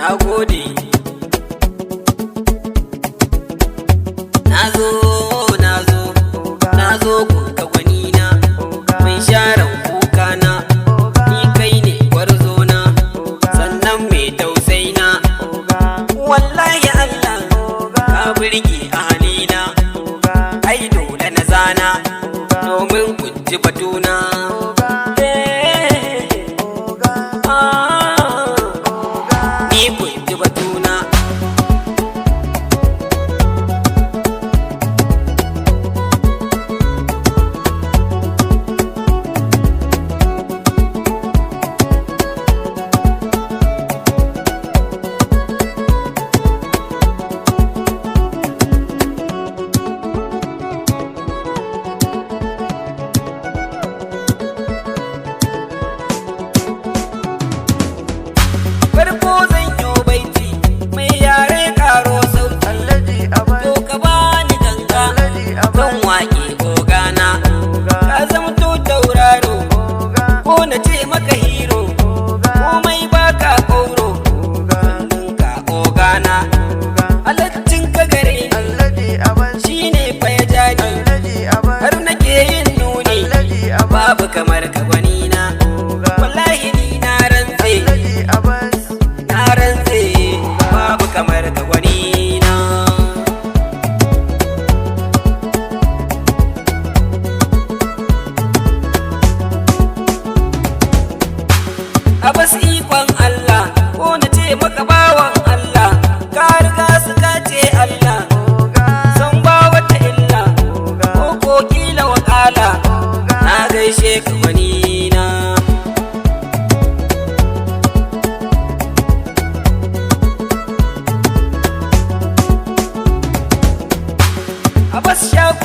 na gode. Nazo kun ga gwanina, mai sharan kukana, ni kai ne gwarzona, sannan mai tausaina. Wallahi Allah ka burge a halina, ai dole na zana domin kun ji batuna. Ni kun ji batuna. Farko zan yo baiti mai yare karo sauti, to ka bani ganga zan waƙe ogana. Ka zamto tauraro ko na ce maka hero, komai baka kauro sannan ka ogana. Halaccin ka gare ni shine fa ya jani, har nake yin nuni babu kamar ka gwanina. Wallahi ni na rantse babu kamar ka gwanina. Abbas ikon Allah ko na ce maka bawan Allah, ka riga su ka ce Allah san ba wata illa ko kila wakala. Na gaishe ka gwanina. Abbas shaku